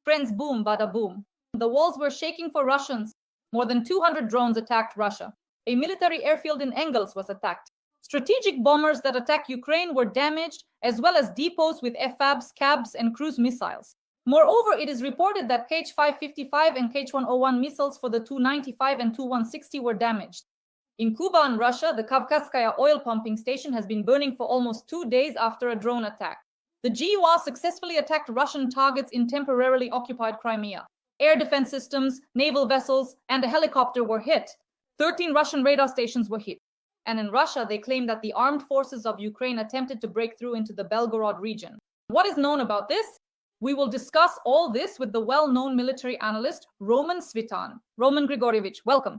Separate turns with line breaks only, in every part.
Friends, boom, bada boom. The walls were shaking for Russians. More than 200 drones attacked Russia. A military airfield in Engels was attacked. Strategic bombers that attacked Ukraine were damaged, as well as depots with FABs, CABs, and cruise missiles. Moreover, it is reported that Kh-555 and Kh-101 missiles for the Tu-95 and Tu-160 were damaged. In Kuban, Russia, the Kavkazskaya oil pumping station has been burning for almost 2 days after a drone attack. The GUR successfully attacked Russian targets in temporarily occupied Crimea. Air defense systems, naval vessels, and a helicopter were hit. 13 Russian radar stations were hit. And in Russia, they claim that the armed forces of Ukraine attempted to break through into the Belgorod region. What is known about this? We will discuss all this with the well-known military analyst, Roman Svitan. Roman Grigorievich, welcome.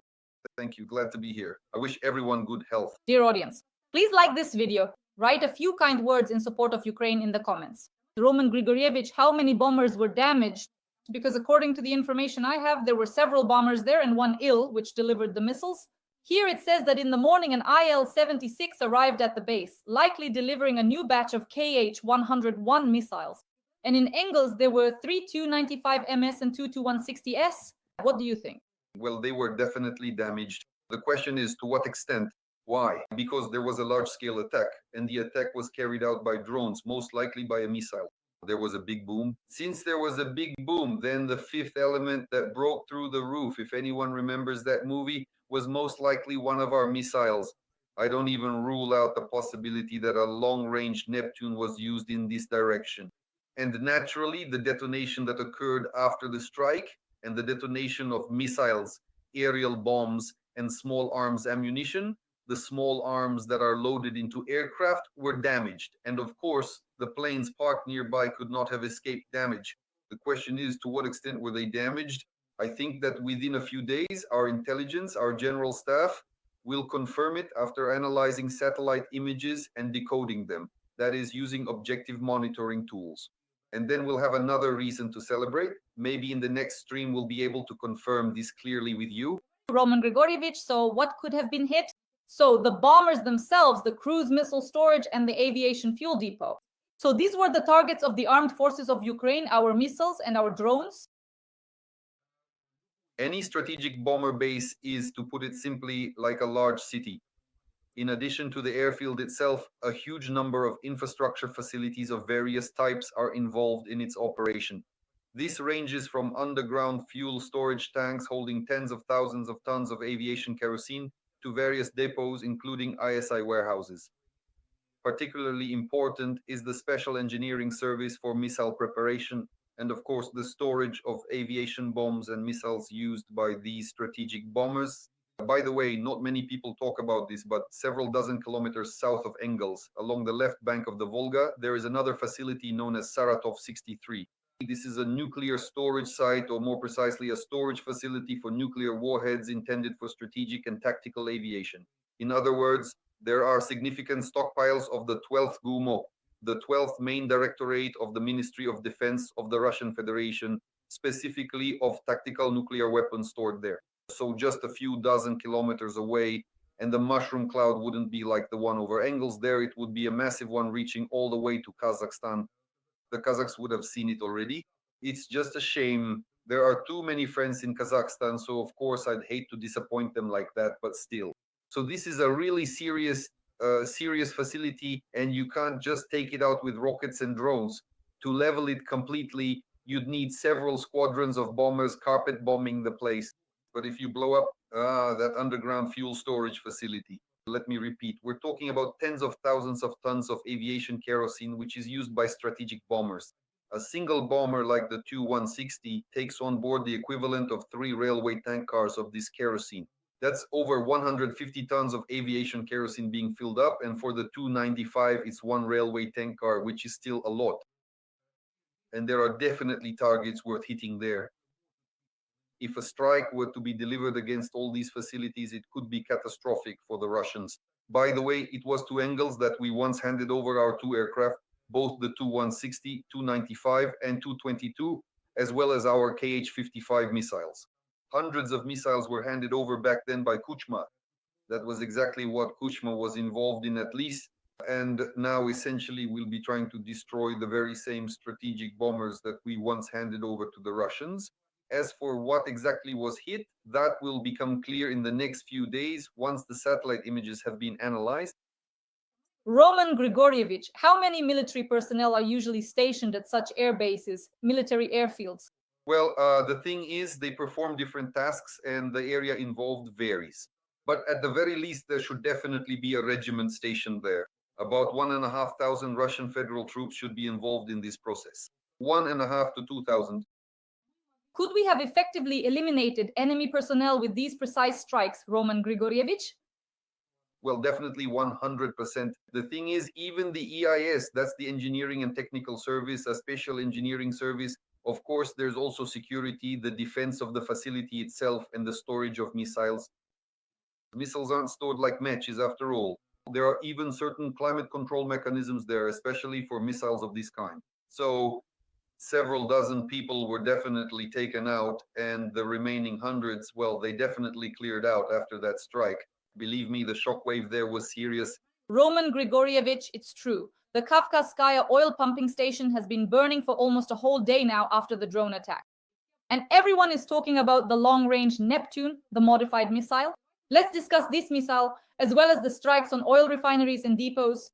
Thank you. Glad to be here. I wish everyone good health.
Dear audience, please like this video. Write a few kind words in support of Ukraine in the comments. Roman Grigorievich, how many bombers were damaged? Because according to the information I have, there were several bombers there and one ill, which delivered the missiles. Here it says that in the morning an IL-76 arrived at the base, likely delivering a new batch of Kh-101 missiles. And in Engels, there were 3 Tu-95MS and 2 Tu-160S. What do you think?
Well, they were definitely damaged. The question is, to what extent? Why? Because there was a large-scale attack, and the attack was carried out by drones, most likely by a missile. There was a big boom. Since there was a big boom, then the fifth element that broke through the roof, if anyone remembers that movie, was most likely one of our missiles. I don't even rule out the possibility that a long-range Neptune was used in this direction. And naturally, the detonation that occurred after the strike and the detonation of missiles, aerial bombs, and small arms ammunition, the small arms that are loaded into aircraft, were damaged. And of course, the planes parked nearby could not have escaped damage. The question is, to what extent were they damaged? I think that within a few days, our intelligence, our general staff, will confirm it after analyzing satellite images and decoding them. That is, using objective monitoring tools. And then we'll have another reason to celebrate. Maybe in the next stream, we'll be able to confirm this clearly with you.
Roman Grigorievich, so what could have been hit? So the bombers themselves, the cruise missile storage, and the aviation fuel depot. So these were the targets of the armed forces of Ukraine, our missiles and our drones.
Any strategic bomber base is, to put it simply, like a large city. In addition to the airfield itself, a huge number of infrastructure facilities of various types are involved in its operation. This ranges from underground fuel storage tanks holding tens of thousands of tons of aviation kerosene to various depots, including ISI warehouses. Particularly important is the special engineering service for missile preparation and, of course, the storage of aviation bombs and missiles used by these strategic bombers. By the way, not many people talk about this, but several dozen kilometers south of Engels, along the left bank of the Volga, there is another facility known as Saratov 63. This is a nuclear storage site, or more precisely, a storage facility for nuclear warheads intended for strategic and tactical aviation. In other words, there are significant stockpiles of the 12th GUMO, the 12th main directorate of the Ministry of Defense of the Russian Federation, specifically of tactical nuclear weapons stored there. So just a few dozen kilometers away, and the mushroom cloud wouldn't be like the one over Engels there. It would be a massive one reaching all the way to Kazakhstan. The Kazakhs would have seen it already. It's just a shame. There are too many friends in Kazakhstan, so of course I'd hate to disappoint them like that, but still. So this is a really serious facility, and you can't just take it out with rockets and drones. To level it completely, you'd need several squadrons of bombers carpet bombing the place. But if you blow up that underground fuel storage facility, let me repeat, we're talking about tens of thousands of tons of aviation kerosene, which is used by strategic bombers. A single bomber like the Tu-160 takes on board the equivalent of 3 railway tank cars of this kerosene. That's over 150 tons of aviation kerosene being filled up, and for the Tu-95, it's 1 railway tank car, which is still a lot. And there are definitely targets worth hitting there. If a strike were to be delivered against all these facilities, it could be catastrophic for the Russians. By the way, it was to Engels that we once handed over our 2 aircraft, both the Tu-160, Tu-95, and Tu-22, as well as our Kh-55 missiles. Hundreds of missiles were handed over back then by Kuchma. That was exactly what Kuchma was involved in, at least And now essentially we'll be trying to destroy the very same strategic bombers that we once handed over to the Russians. As for what exactly was hit, that will become clear in the next few days once the satellite images have been analyzed.
Roman Grigorievich, how many military personnel are usually stationed at such air bases, military airfields?
Well, the thing is, they perform different tasks and the area involved varies. But at the very least, there should definitely be a regiment stationed there. About 1,500 Russian federal troops should be involved in this process. 1,500 to 2,000.
Could we have effectively eliminated enemy personnel with these precise strikes, Roman Grigorievich?
Well, definitely 100%. The thing is, even the EIS, that's the Engineering and Technical Service, a special engineering service. Of course, there's also security, the defense of the facility itself, and the storage of missiles. Missiles aren't stored like matches after all. There are even certain climate control mechanisms there, especially for missiles of this kind. So several dozen people were definitely taken out, and the remaining hundreds, well, they definitely cleared out after that strike. Believe me, the shockwave there was serious.
Roman Grigorievich, it's true. The Kavkazskaya oil pumping station has been burning for almost a whole day now after the drone attack. And everyone is talking about the long-range Neptune, the modified missile. Let's discuss this missile, as well as the strikes on oil refineries and depots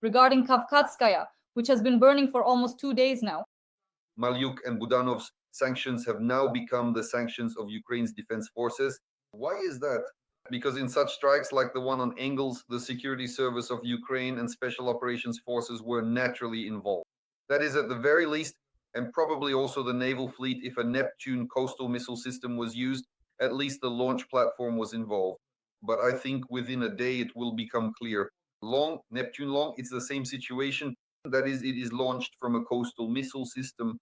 regarding Kavkazskaya, which has been burning for almost 2 days now.
Malyuk and Budanov's sanctions have now become the sanctions of Ukraine's defense forces. Why is that? Because in such strikes like the one on Engels, the security service of Ukraine and special operations forces were naturally involved. That is at the very least, and probably also the naval fleet, if a Neptune coastal missile system was used, at least the launch platform was involved. But I think within a day it will become clear. Neptune long, it's the same situation. That is, it is launched from a coastal missile system.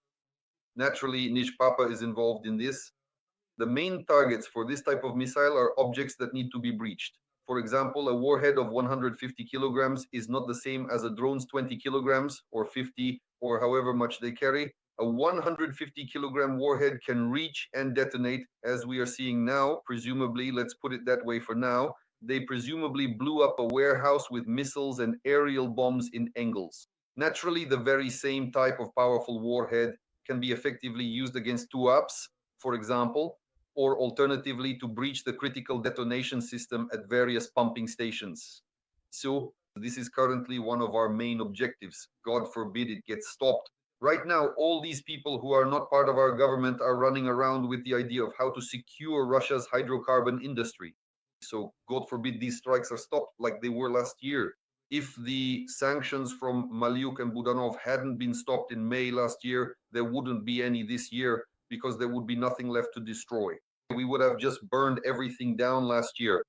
Naturally, Nishpapa is involved in this. The main targets for this type of missile are objects that need to be breached. For example, a warhead of 150 kilograms is not the same as a drone's 20 kilograms or 50 or however much they carry. A 150 kilogram warhead can reach and detonate, as we are seeing now, presumably, let's put it that way for now. They presumably blew up a warehouse with missiles and aerial bombs in Engels. Naturally, the very same type of powerful warhead can be effectively used against TUAPs, for example, or alternatively to breach the critical detonation system at various pumping stations. So this is currently one of our main objectives. God forbid it gets stopped. Right now, all these people who are not part of our government are running around with the idea of how to secure Russia's hydrocarbon industry. So God forbid these strikes are stopped like they were last year. If the sanctions from Malyuk and Budanov hadn't been stopped in May last year, there wouldn't be any this year because there would be nothing left to destroy. We would have just burned everything down last year.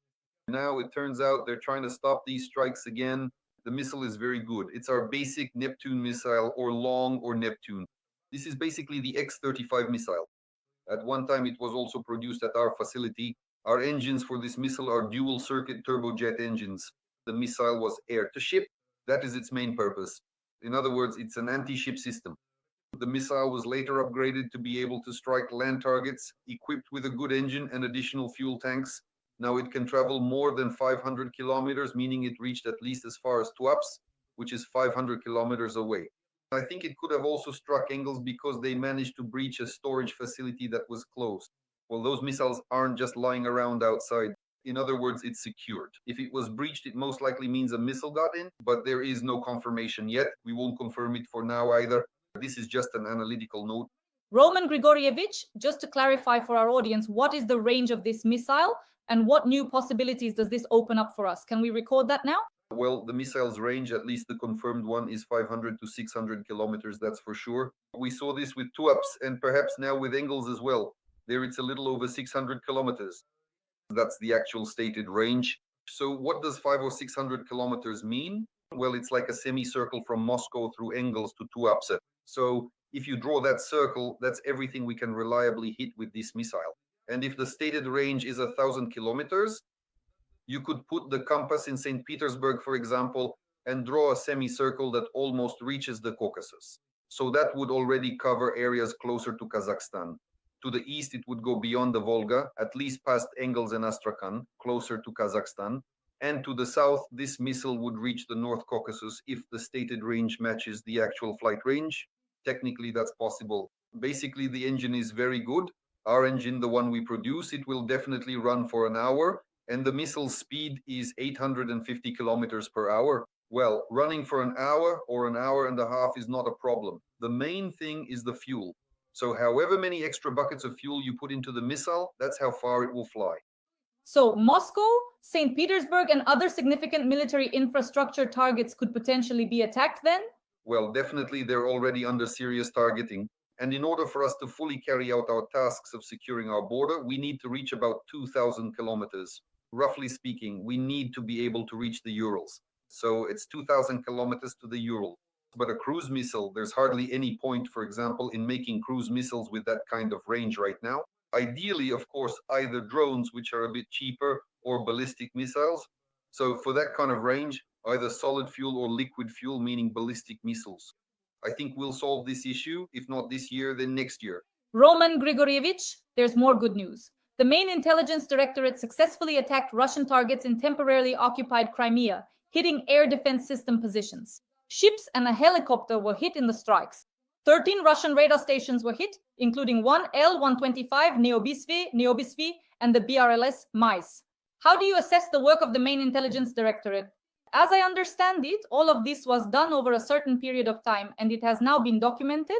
Now it turns out they're trying to stop these strikes again. The missile is very good. It's our basic Neptune missile, or Long or Neptune. This is basically the X-35 missile. At one time it was also produced at our facility. Our engines for this missile are dual circuit turbojet engines. The missile was air-to-ship. That is its main purpose. In other words, it's an anti-ship system. The missile was later upgraded to be able to strike land targets, equipped with a good engine and additional fuel tanks. Now it can travel more than 500 kilometers, meaning it reached at least as far as Tuapse, which is 500 kilometers away. I think it could have also struck Engels because they managed to breach a storage facility that was closed. Well, those missiles aren't just lying around outside. In other words, it's secured. If it was breached, it most likely means a missile got in, but there is no confirmation yet. We won't confirm it for now either. This is just an analytical note.
Roman Grigorievich, just to clarify for our audience, what is the range of this missile and what new possibilities does this open up for us? Can we record that now?
Well, the missile's range, at least the confirmed one, is 500 to 600 kilometers, that's for sure. We saw this with Tuapse and perhaps now with Engels as well. There it's a little over 600 kilometers. That's the actual stated range. So what does 500 or 600 kilometers mean? Well, it's like a semicircle from Moscow through Engels to Tuapse. So if you draw that circle, that's everything we can reliably hit with this missile. And if the stated range is 1,000 kilometers, you could put the compass in St. Petersburg, for example, and draw a semicircle that almost reaches the Caucasus. So that would already cover areas closer to Kazakhstan. To the east, it would go beyond the Volga, at least past Engels and Astrakhan, closer to Kazakhstan. And to the south, this missile would reach the North Caucasus if the stated range matches the actual flight range. Technically, that's possible. Basically, the engine is very good. Our engine, the one we produce, it will definitely run for an hour, and the missile's speed is 850 kilometers per hour. Well, running for an hour or an hour and a half is not a problem. The main thing is the fuel. So however many extra buckets of fuel you put into the missile, that's how far it will fly.
So Moscow, St. Petersburg, and other significant military infrastructure targets could potentially be attacked then?
Well, definitely they're already under serious targeting. And in order for us to fully carry out our tasks of securing our border, we need to reach about 2,000 kilometers. Roughly speaking, we need to be able to reach the Urals. So it's 2,000 kilometers to the Ural. But a cruise missile, there's hardly any point, for example, in making cruise missiles with that kind of range right now. Ideally, of course, either drones, which are a bit cheaper, or ballistic missiles. So for that kind of range, either solid fuel or liquid fuel, meaning ballistic missiles. I think we'll solve this issue, if not this year, then next year.
Roman Grigorievich, there's more good news. The main intelligence directorate successfully attacked Russian targets in temporarily occupied Crimea, hitting air defense system positions. Ships and a helicopter were hit in the strikes. 13 Russian radar stations were hit, including one L-125 Niobiy-SV and the BRLS MICE. How do you assess the work of the main intelligence directorate? As I understand it, all of this was done over a certain period of time, and it has now been documented?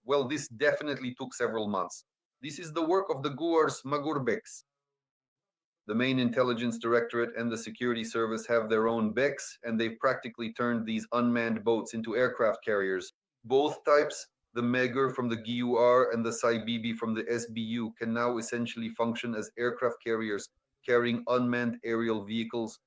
Well, this definitely took several months. This is the work of the GUAR's Magurbeks. The main intelligence directorate and the security service have their own BECs, and they've practically turned these unmanned boats into aircraft carriers. Both types, the Megur from the GUR and the Saibibi from the SBU, can now essentially function as aircraft carriers carrying unmanned aerial vehicles,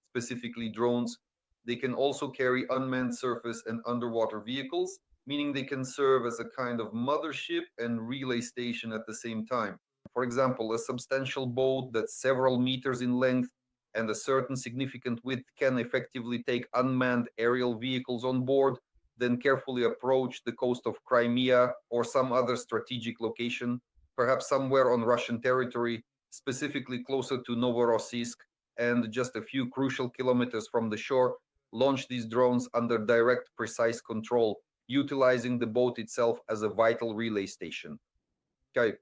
specifically drones. They can also carry unmanned surface and underwater vehicles, meaning they can serve as a kind of mothership and relay station at the same time. For example, a substantial boat that's several meters in length and a certain significant width can effectively take unmanned aerial vehicles on board, then carefully approach the coast of Crimea or some other strategic location, perhaps somewhere on Russian territory, specifically closer to Novorossiysk, and just a few crucial kilometers from the shore, launch these drones under direct, precise control, utilizing the boat itself as a vital relay station. Okay.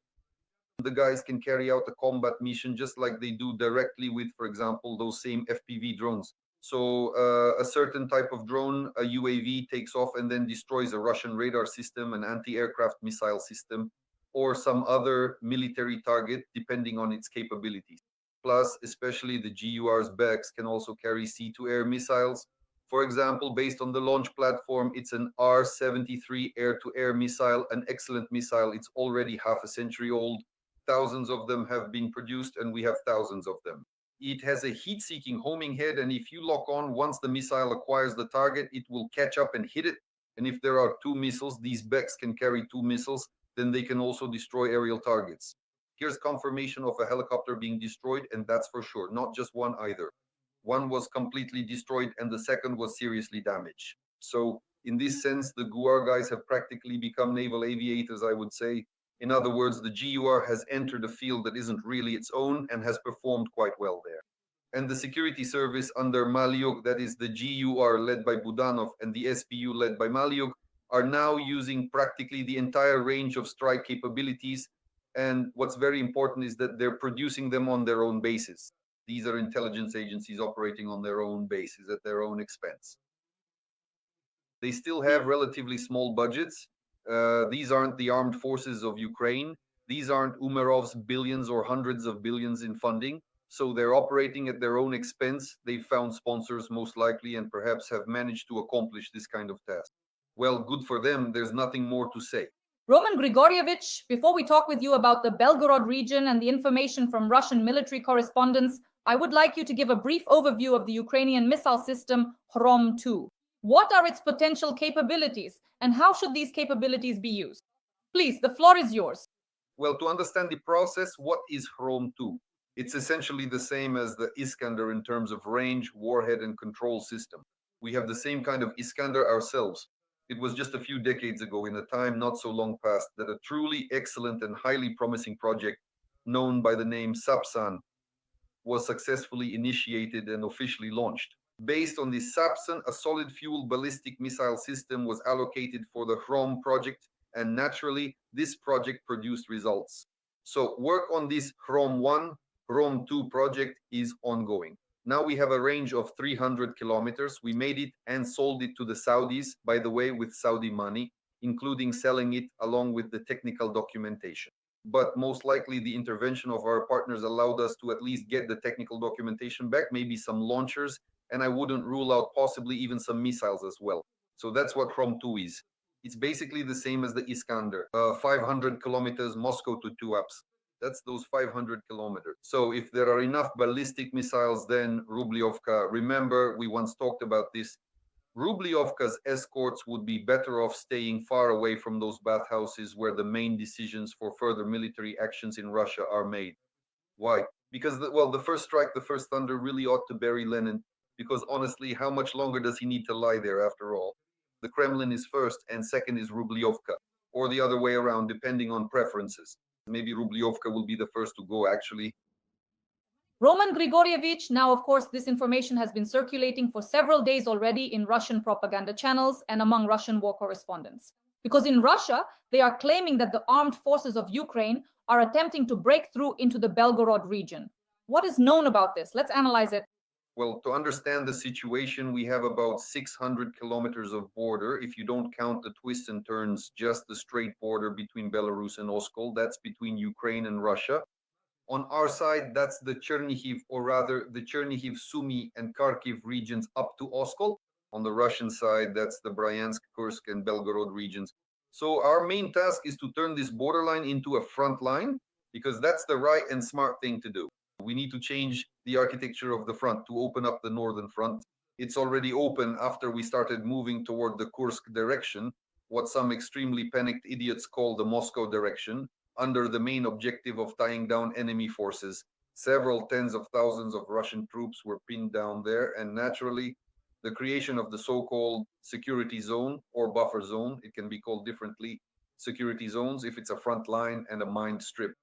The guys can carry out a combat mission just like they do directly with, for example, those same FPV drones. So a certain type of drone, a UAV, takes off and then destroys a Russian radar system, an anti-aircraft missile system, or some other military target, depending on its capabilities. Plus, especially the GUR's BECs can also carry sea-to-air missiles. For example, based on the launch platform, it's an R-73 air-to-air missile, an excellent missile. It's already half a century old. Thousands of them have been produced, and we have thousands of them. It has a heat-seeking homing head, and if you lock on, once the missile acquires the target, it will catch up and hit it. And if there are two missiles, these BECs can carry two missiles, then they can also destroy aerial targets. Here's confirmation of a helicopter being destroyed, and that's for sure, not just one either. One was completely destroyed, and the second was seriously damaged. So in this sense, the GUR guys have practically become naval aviators, I would say. In other words, the GUR has entered a field that isn't really its own and has performed quite well there. And the security service under Maliuk, that is the GUR led by Budanov and the SBU led by Maliuk, are now using practically the entire range of strike capabilities. And what's very important is that they're producing them on their own bases. These are intelligence agencies operating on their own bases at their own expense. They still have relatively small budgets. These aren't the armed forces of Ukraine. These aren't Umerov's billions or hundreds of billions in funding. So they're operating at their own expense. They've found sponsors most likely and perhaps have managed to accomplish this kind of task. Well, good for them. There's nothing more to say.
Roman Grigorievich, before we talk with you about the Belgorod region and the information from Russian military correspondents, I would like you to give a brief overview of the Ukrainian missile system Hrom-2. What are its potential capabilities, and how should these capabilities be used? Please, the floor is yours.
Well, to understand the process, what is Hrom-2? It's essentially the same as the Iskander in terms of range, warhead, and control system. We have the same kind of Iskander ourselves. It was just a few decades ago, in a time not so long past, that a truly excellent and highly promising project known by the name Sapsan was successfully initiated and officially launched. Based on this SAPSON, a solid fuel ballistic missile system was allocated for the Chrome project, and naturally, this project produced results. So work on this Chrome 1, Chrome 2 project is ongoing. Now we have a range of 300 kilometers. We made it and sold it to the Saudis, by the way, with Saudi money, including selling it along with the technical documentation. But most likely the intervention of our partners allowed us to at least get the technical documentation back, maybe some launchers, and I wouldn't rule out possibly even some missiles as well. So that's what Chrome 2 is. It's basically the same as the Iskander, 500 kilometers Moscow to Tuapse. That's those 500 kilometers. So if there are enough ballistic missiles, then Rubliovka, remember we once talked about this, Rubliovka's escorts would be better off staying far away from those bathhouses where the main decisions for further military actions in Russia are made. Why? Because, the first strike, the first thunder really ought to bury Lenin, because honestly, how much longer does he need to lie there after all? The Kremlin is first and second is Rubliovka, or the other way around, depending on preferences. Maybe Rubliovka will be the first to go, actually.
Roman Grigorievich, now of course this information has been circulating for several days already in Russian propaganda channels and among Russian war correspondents. Because in Russia, they are claiming that the armed forces of Ukraine are attempting to break through into the Belgorod region. What is known about this? Let's analyze it.
Well, to understand the situation, we have about 600 kilometers of border. If you don't count the twists and turns, just the straight border between Belarus and Oskol, that's between Ukraine and Russia. On our side, that's the Chernihiv, or rather the Chernihiv, Sumy, and Kharkiv regions up to Oskol. On the Russian side, that's the Bryansk, Kursk, and Belgorod regions. So our main task is to turn this borderline into a front line, because that's the right and smart thing to do. We need to change the architecture of the front to open up the northern front. It's already open after we started moving toward the Kursk direction, what some extremely panicked idiots call the Moscow direction, under the main objective of tying down enemy forces. Several tens of thousands of Russian troops were pinned down there, and naturally, the creation of the so-called security zone or buffer zone, it can be called differently, security zones if it's a front line and a mined strip.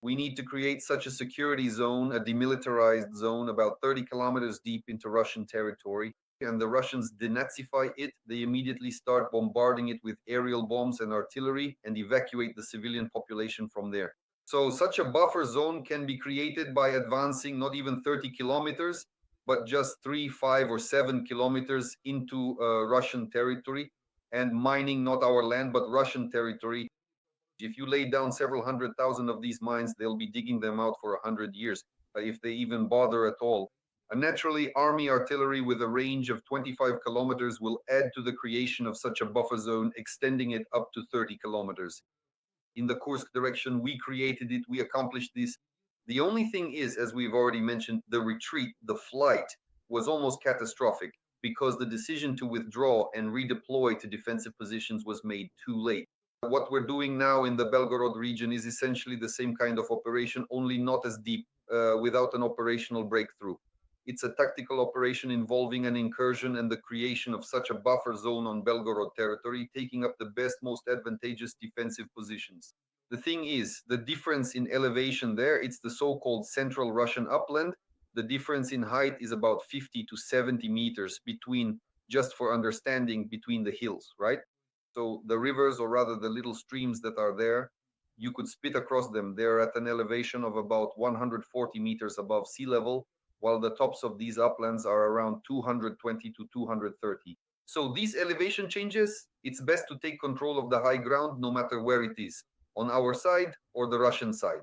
We need to create such a security zone, a demilitarized zone about 30 kilometers deep into Russian territory. And the Russians denazify it. They immediately start bombarding it with aerial bombs and artillery and evacuate the civilian population from there. So such a buffer zone can be created by advancing not even 30 kilometers, but just 3, 5, or 7 kilometers into Russian territory and mining not our land, but Russian territory. If you lay down several 100,000 of these mines, they'll be digging them out for 100 years, if they even bother at all. And naturally, army artillery with a range of 25 kilometers will add to the creation of such a buffer zone, extending it up to 30 kilometers. In the Kursk direction, we created it, we accomplished this. The only thing is, as we've already mentioned, the retreat, the flight, was almost catastrophic because the decision to withdraw and redeploy to defensive positions was made too late. What we're doing now in the Belgorod region is essentially the same kind of operation, only not as deep, without an operational breakthrough. It's a tactical operation involving an incursion and the creation of such a buffer zone on Belgorod territory, taking up the best, most advantageous defensive positions. The thing is, the difference in elevation there, it's the so-called central Russian upland. The difference in height is about 50 to 70 meters between, just for understanding, between the hills, right? So the rivers, or rather the little streams that are there, you could spit across them. They're at an elevation of about 140 meters above sea level, while the tops of these uplands are around 220 to 230. So these elevation changes, it's best to take control of the high ground no matter where it is, on our side or the Russian side.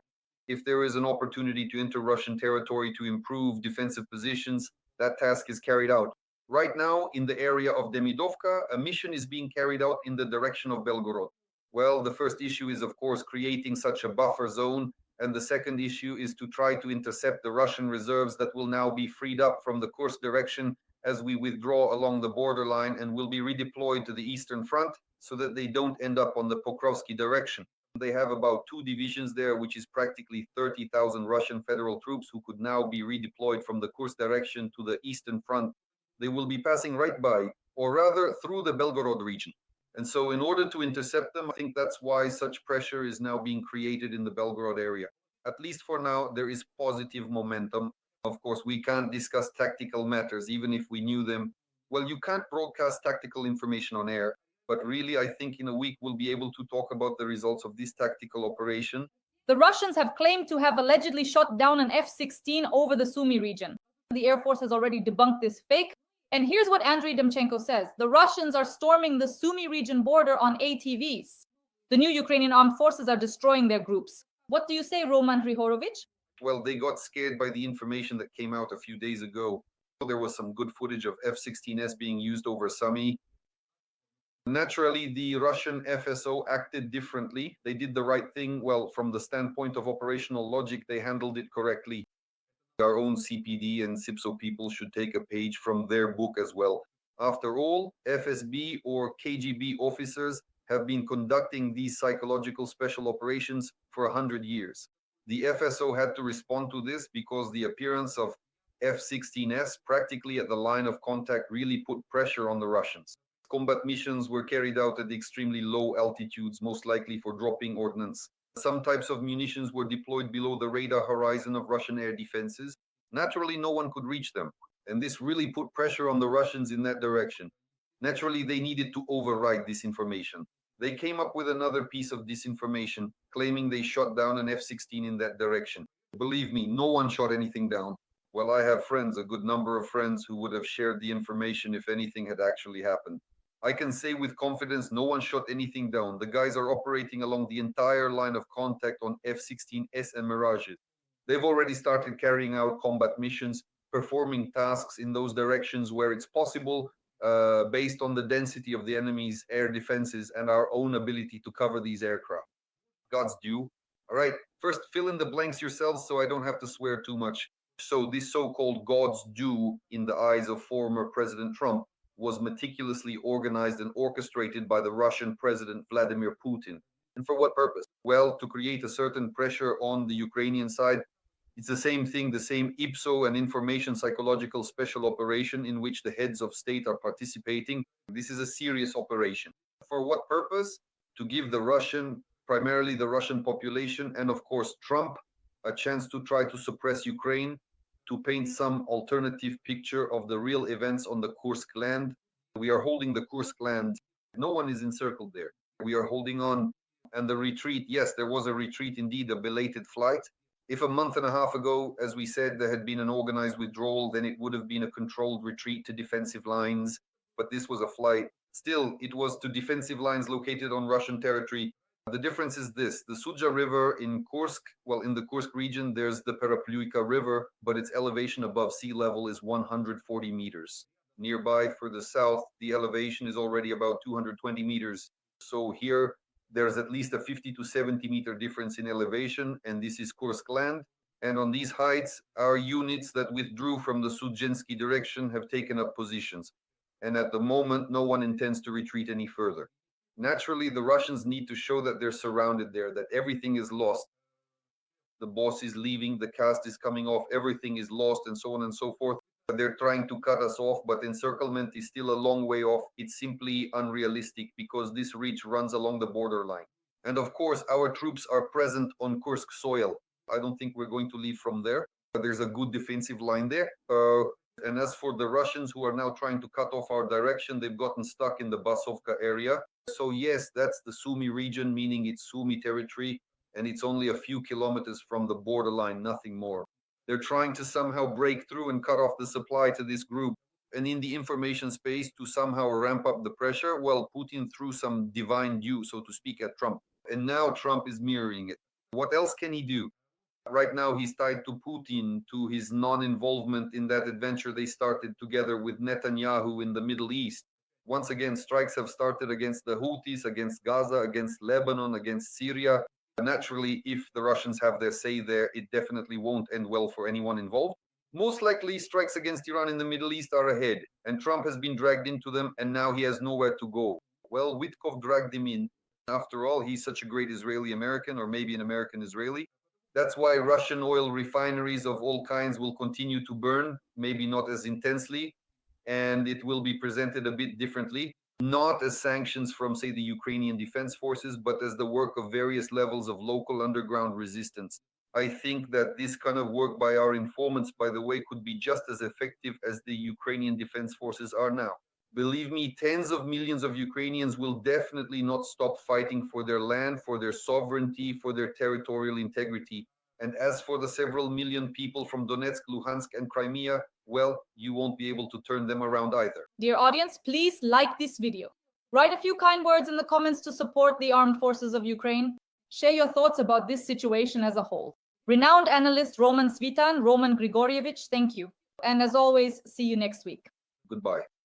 If there is an opportunity to enter Russian territory to improve defensive positions, that task is carried out. Right now, in the area of Demidovka, a mission is being carried out in the direction of Belgorod. Well, the first issue is, of course, creating such a buffer zone. And the second issue is to try to intercept the Russian reserves that will now be freed up from the Kursk direction as we withdraw along the borderline and will be redeployed to the Eastern Front so that they don't end up on the Pokrovsky direction. They have about 2 divisions there, which is practically 30,000 Russian federal troops who could now be redeployed from the Kursk direction to the Eastern Front. They will be passing right by, or rather through the Belgorod region. And so in order to intercept them, I think that's why such pressure is now being created in the Belgorod area. At least for now, there is positive momentum. Of course, we can't discuss tactical matters, even if we knew them. Well, you can't broadcast tactical information on air, but really, I think in a week we'll be able to talk about the results of this tactical operation.
The Russians have claimed to have allegedly shot down an F-16 over the Sumy region. The Air Force has already debunked this fake. And here's what Andriy Demchenko says. The Russians are storming the Sumy region border on ATVs. The new Ukrainian armed forces are destroying their groups. What do you say, Roman Hryhorovich?
Well, they got scared by the information that came out a few days ago. There was some good footage of F-16s being used over Sumy. Naturally, the Russian FSO acted differently. They did the right thing. Well, from the standpoint of operational logic, they handled it correctly. Our own CPD and CIPSO people should take a page from their book as well. After all, FSB or KGB officers have been conducting these psychological special operations for 100 years. The FSO had to respond to this because the appearance of F-16s practically at the line of contact really put pressure on the Russians. Combat missions were carried out at extremely low altitudes, most likely for dropping ordnance. Some types of munitions were deployed below the radar horizon of Russian air defenses. Naturally, no one could reach them, and this really put pressure on the Russians in that direction. Naturally, they needed to override this information. They came up with another piece of disinformation, claiming they shot down an F-16 in that direction. Believe me, no one shot anything down. Well, I have friends, a good number of friends, who would have shared the information if anything had actually happened. I can say with confidence, no one shot anything down. The guys are operating along the entire line of contact on F-16S and Mirages. They've already started carrying out combat missions, performing tasks in those directions where it's possible, based on the density of the enemy's air defenses and our own ability to cover these aircraft. God's due. All right, first fill in the blanks yourselves so I don't have to swear too much. So this so-called God's due in the eyes of former President Trump was meticulously organized and orchestrated by the Russian President Vladimir Putin. And for what purpose? Well, to create a certain pressure on the Ukrainian side. It's the same thing, the same IPSO and information psychological special operation in which the heads of state are participating. This is a serious operation. For what purpose? To give the Russian, primarily the Russian population, and of course Trump, a chance to try to suppress Ukraine, to paint some alternative picture of the real events on the Kursk land. We are holding the Kursk land. No one is encircled there. We are holding on. And the retreat, yes, there was a retreat indeed, a belated flight. If a month and a half ago, as we said, there had been an organized withdrawal, then it would have been a controlled retreat to defensive lines. But this was a flight. Still, it was to defensive lines located on Russian territory. The difference is this: the Sudzha River in Kursk, well, in the Kursk region, there's the Peraplyuika River, but its elevation above sea level is 140 meters. Nearby, further south, the elevation is already about 220 meters. So here, there's at least a 50 to 70 meter difference in elevation, and this is Kursk land. And on these heights, our units that withdrew from the Sudzhensky direction have taken up positions. And at the moment, no one intends to retreat any further. Naturally, the Russians need to show that they're surrounded there, that everything is lost. The boss is leaving, the cast is coming off, everything is lost, and so on and so forth. They're trying to cut us off, but encirclement is still a long way off. It's simply unrealistic because this reach runs along the borderline. And of course, our troops are present on Kursk soil. I don't think we're going to leave from there. There's a good defensive line there. And as for the Russians who are now trying to cut off our direction, they've gotten stuck in the Basovka area. So yes, that's the Sumy region, meaning it's Sumy territory, and it's only a few kilometers from the borderline, nothing more. They're trying to somehow break through and cut off the supply to this group. And in the information space, to somehow ramp up the pressure, well, Putin threw some divine dew, so to speak, at Trump. And now Trump is mirroring it. What else can he do? Right now, he's tied to Putin, to his non-involvement in that adventure they started together with Netanyahu in the Middle East. Once again, strikes have started against the Houthis, against Gaza, against Lebanon, against Syria. Naturally, if the Russians have their say there, it definitely won't end well for anyone involved. Most likely, strikes against Iran in the Middle East are ahead, and Trump has been dragged into them, and now he has nowhere to go. Well, Witkoff dragged him in. After all, he's such a great Israeli-American, or maybe an American-Israeli. That's why Russian oil refineries of all kinds will continue to burn, maybe not as intensely, and it will be presented a bit differently. Not as sanctions from, say, the Ukrainian defense forces, but as the work of various levels of local underground resistance. I think that this kind of work by our informants, by the way, could be just as effective as the Ukrainian defense forces are now. Believe me, tens of millions of Ukrainians will definitely not stop fighting for their land, for their sovereignty, for their territorial integrity. And as for the several million people from Donetsk, Luhansk, and Crimea, well, you won't be able to turn them around either.
Dear audience, please like this video. Write a few kind words in the comments to support the armed forces of Ukraine. Share your thoughts about this situation as a whole. Renowned analyst Roman Svitan, Roman Grigorievich, thank you. And as always, see you next week.
Goodbye.